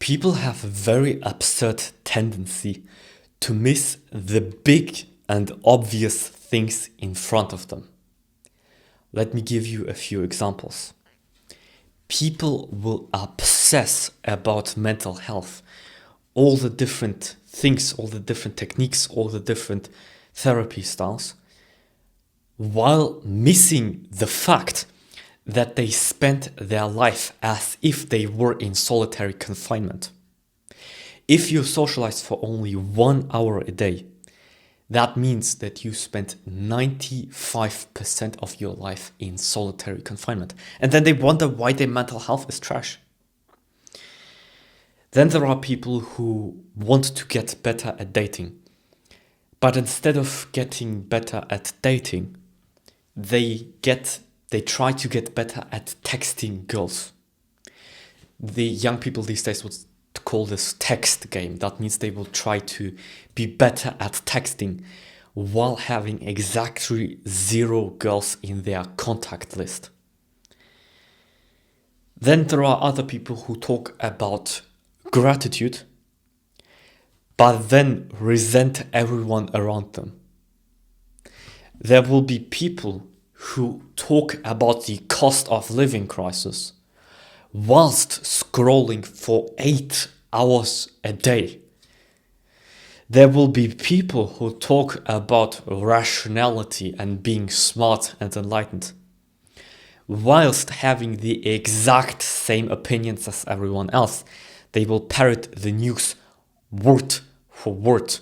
People have a very absurd tendency to miss the big and obvious things in front of them. Let me give you a few examples. People will obsess about mental health, all the different things, all the different techniques, all the different therapy styles, while missing the fact that they spent their life as if they were in solitary confinement. If you socialize for only 1 hour a day, that means that you spent 95% of your life in solitary confinement. And then they wonder why their mental health is trash. Then there are people who want to get better at dating. But instead of getting better at dating, they try to get better at texting girls. The young people these days would call this text game. That means they will try to be better at texting while having exactly 0 girls in their contact list. Then there are other people who talk about gratitude, but then resent everyone around them. There will be people who talk about the cost of living crisis whilst scrolling for 8 hours a day. There will be people who talk about rationality and being smart and enlightened whilst having the exact same opinions as everyone else. They will parrot the news word for word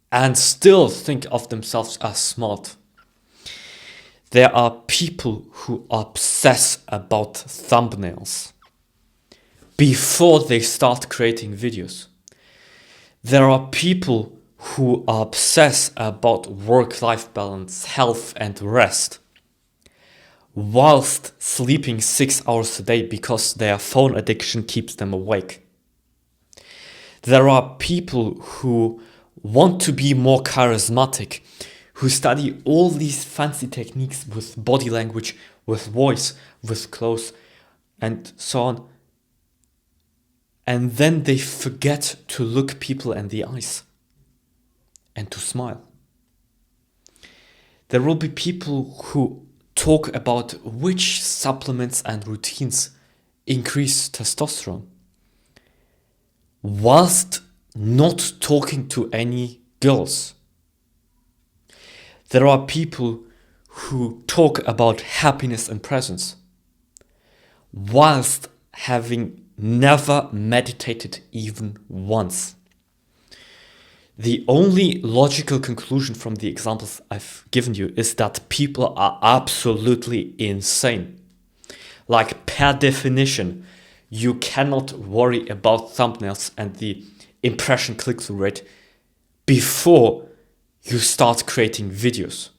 and still think of themselves as smart. There are people who obsess about thumbnails before they start creating videos. There are people who obsess about work-life balance, health and rest, whilst sleeping 6 hours a day because their phone addiction keeps them awake. There are people who want to be more charismatic, who study all these fancy techniques with body language, with voice, with clothes, and so on. And then they forget to look people in the eyes and to smile. There will be people who talk about which supplements and routines increase testosterone, whilst not talking to any girls. There are people who talk about happiness and presence, whilst having never meditated even once. The only logical conclusion from the examples I've given you is that people are absolutely insane. Like, per definition, you cannot worry about thumbnails and the impression click-through rate before you start creating videos.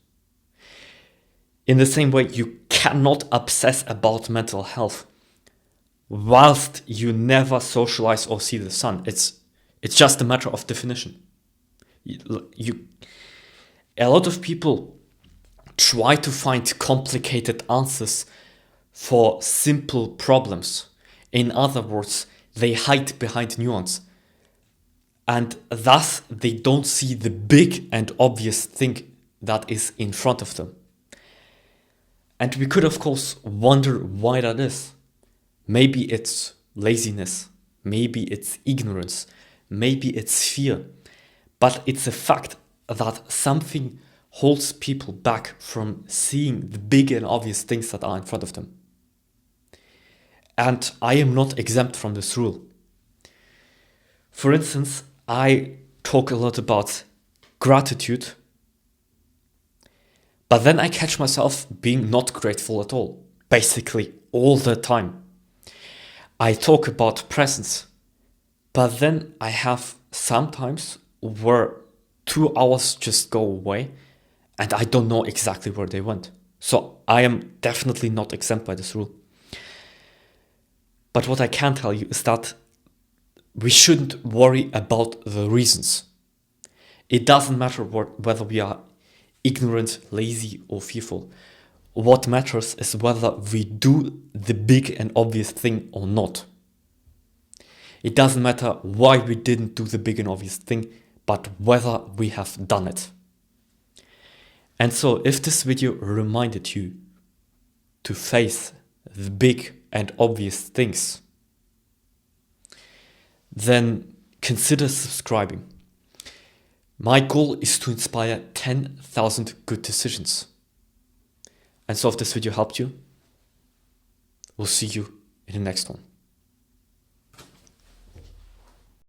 In the same way, you cannot obsess about mental health whilst you never socialize or see the sun. It's just a matter of definition. A lot of people try to find complicated answers for simple problems. In other words, they hide behind nuance. And thus, they don't see the big and obvious thing that is in front of them. And we could, of course, wonder why that is. Maybe it's laziness. Maybe it's ignorance. Maybe it's fear. But it's a fact that something holds people back from seeing the big and obvious things that are in front of them. And I am not exempt from this rule. For instance, I talk a lot about gratitude, but then I catch myself being not grateful at all, basically all the time. I talk about presence, but then I have sometimes where 2 hours just go away and I don't know exactly where they went. So I am definitely not exempt by this rule. But what I can tell you is that we shouldn't worry about the reasons. It doesn't matter whether we are ignorant, lazy, or fearful. What matters is whether we do the big and obvious thing or not. It doesn't matter why we didn't do the big and obvious thing, but whether we have done it. And so if this video reminded you to face the big and obvious things, then consider subscribing. My goal is to inspire 10,000 good decisions. And so if this video helped you, we'll see you in the next one.